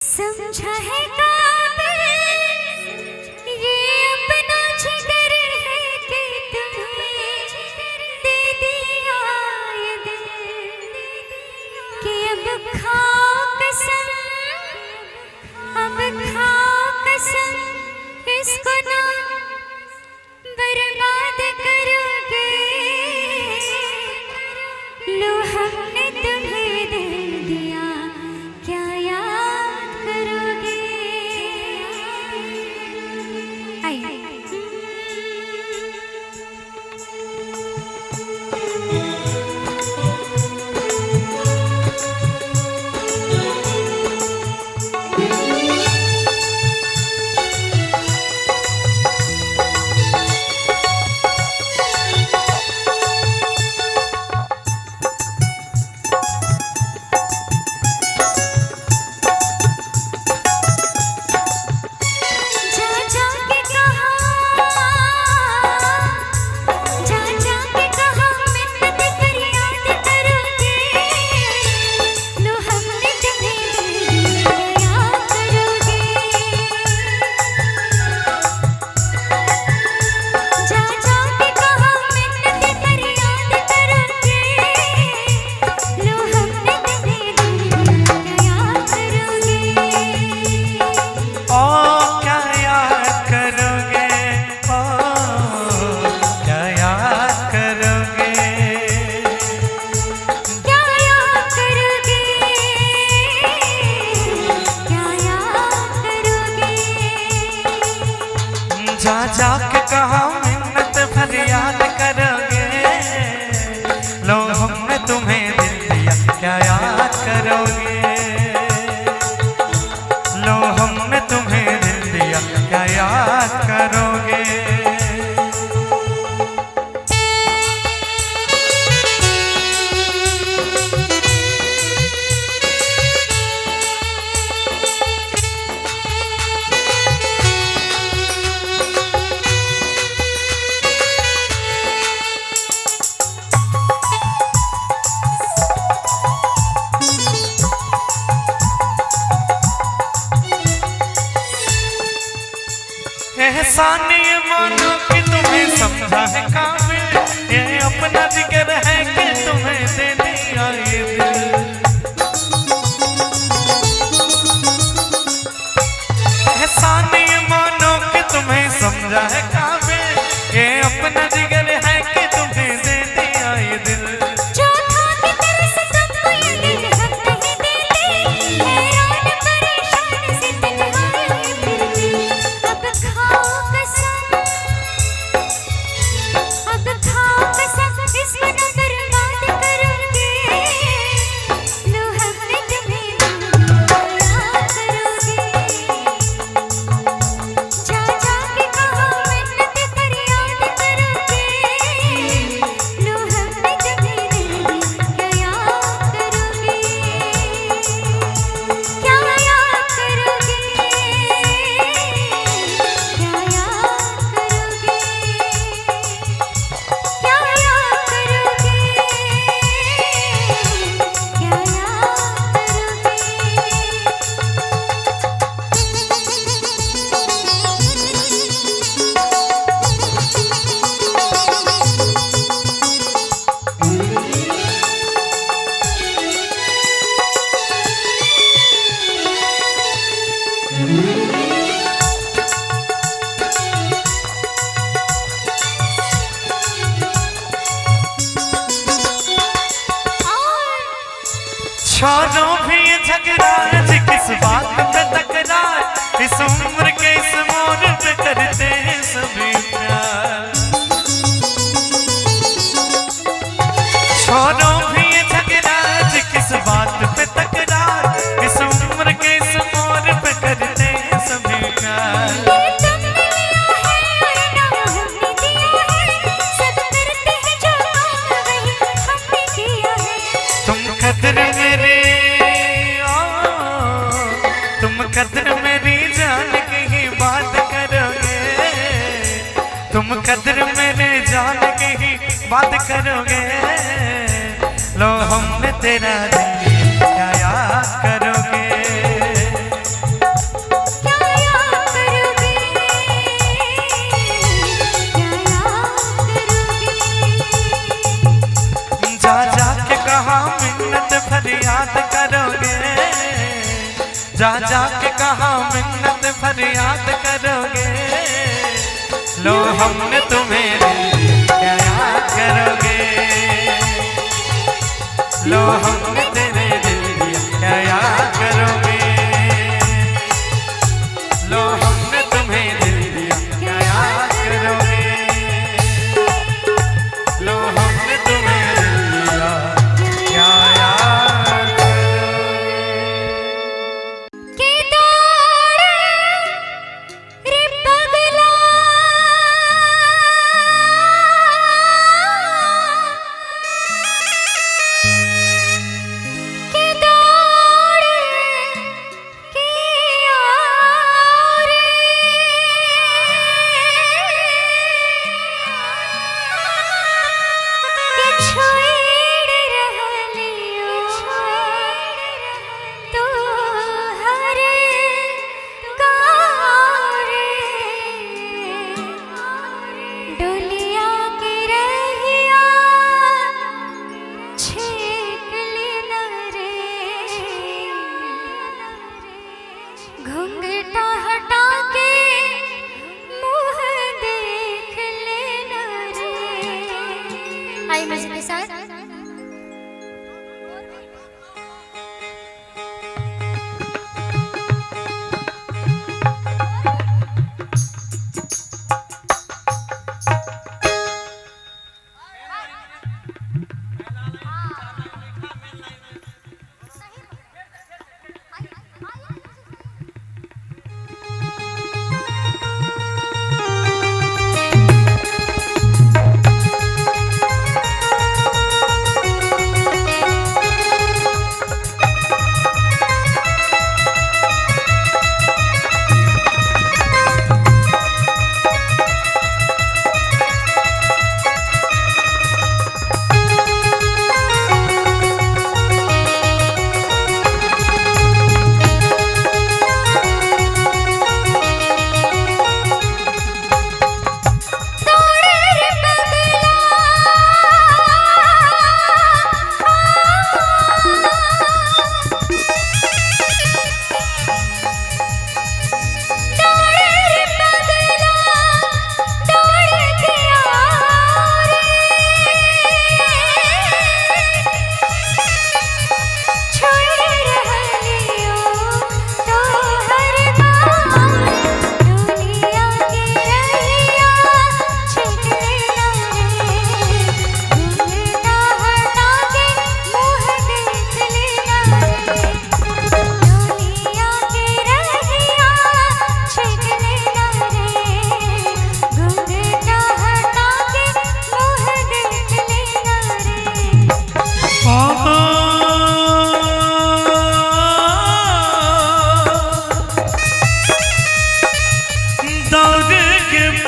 समझा है काबिल ये अपना जिगर है कि तुम्हें दे दिया ये दिल कि अब खाओ कसम, अब खाओ कसम, इसको ना बर्बाद करोगे। लो हमने तुम्हें दिल दिया, क्या याद करोगे? आई जाके कहा मिन्नत फरियाद करोगे। लो हमने तुम्हें दिल दिया, क्या याद करोगे? लो हमने तुम्हें दिल दिया, क्या याद करोगे? एहसान ये मानो कि तुम्हें समझा है काबिल, ये अपना जिगर है कि तुम्हें दे दिया ये दिल। एहसान ये मानो कि तुम्हें समझा है काबिल, ये अपना जिगर है कि तुम्हें दे दिया ये दिल। छोड़ो भी ये झगड़ा जी, किस बात पे तकरार, इस उम्र के इस मोड़ पे करते हैं सभी प्यार। छोड़ो भी ये झगड़ा जी, किस बात पे तकरार, इस उम्र के इस मोड़ पे करते हैं सभी प्यार। कदर मेरी जान की ही बात करोगे, तुम कदर मेरे जान की ही बात करोगे। लो हमने तेरा दिल क्या याद करोगे? जा जा के कहा मिन्नत फरियाद करोगे, लो हमने तुम्हें क्या याद करोगे, लो हमने तेरे दिल दिया क्या याद करोगे, लो हमने तुम्हें दिल दिया क्या याद करोगे, लो हमने तुम्हें दिल दिया क्या याद करोगे। के दौड़ रे पगला के दौड़ के यार के छोड़ रहलियो तो हर कार डोलिया के रहिया छेक लेना रे, घूंघटा हटा के मुँह देख लेना रे। आई मजे के साथ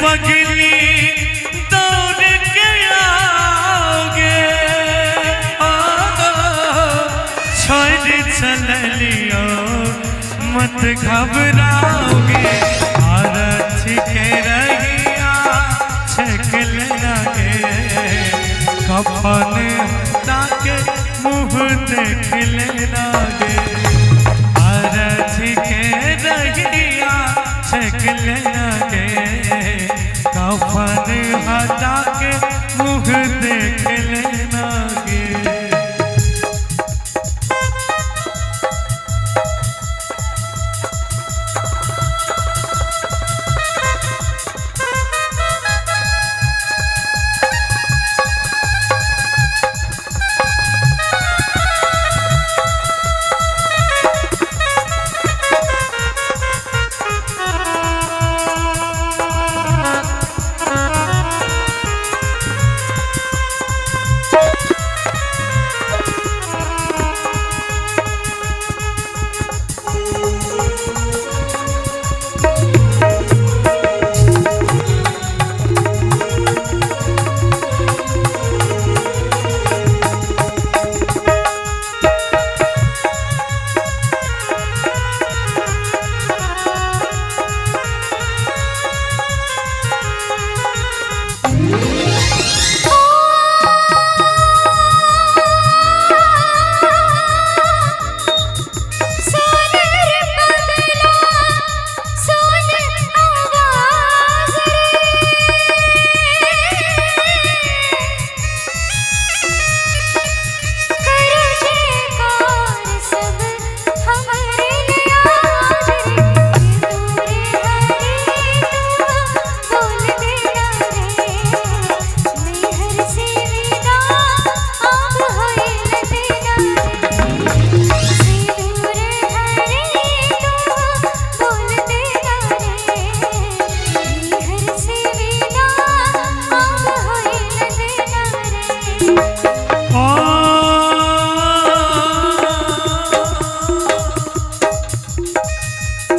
पगली दौड़ के आओगे, छोड़ चल लियो मत घबराओगे, आरछ के रहिया छक लेंगे, कफन ताके मुँह देख लेंगे, आरछ के रहिया छक लेंगे, कफन हटा के मुँह देख लेंगे।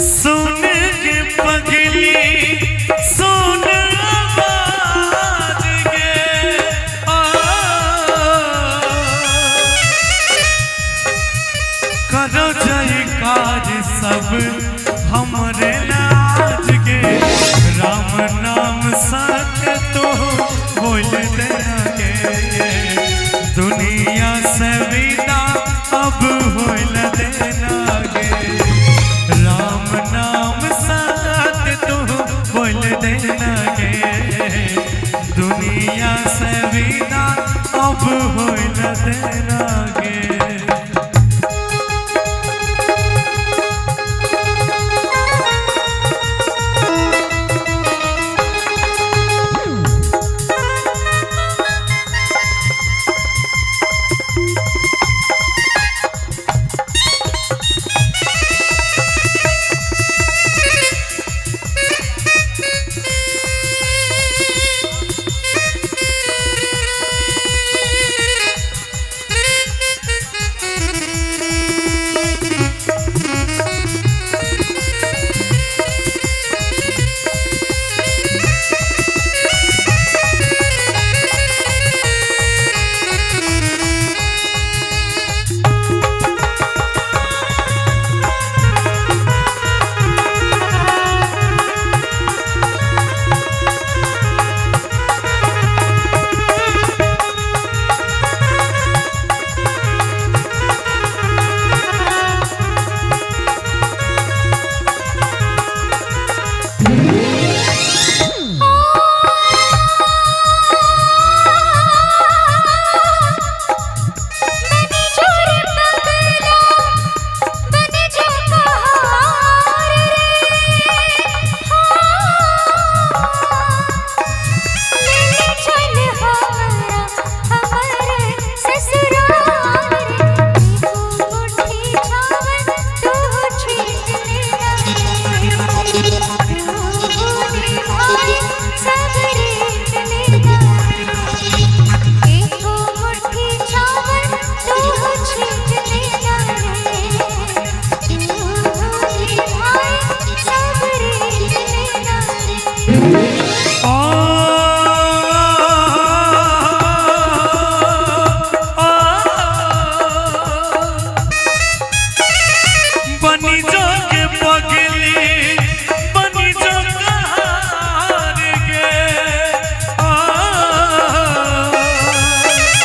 सुन के पगली सुन आवाज गे करो जयकार सब हमरे नाज गे राम नाम सत्य तो बोल देना गे दुनिया से विदा अब होल देना गे राम नाम सत्य तो बोल देना गे दुनिया से विदा अब होल देना गे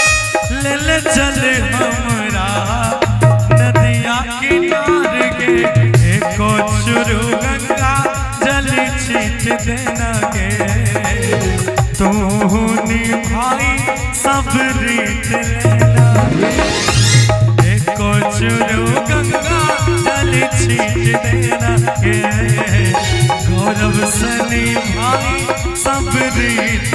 चल हमरा नदिया किनार गे एको शुरू गंगा जल छीट देना गे तू निभाई सब रीत लेना गे एको शुरू गंगा जल छीट देना गे गौरव से निभाई सब रीत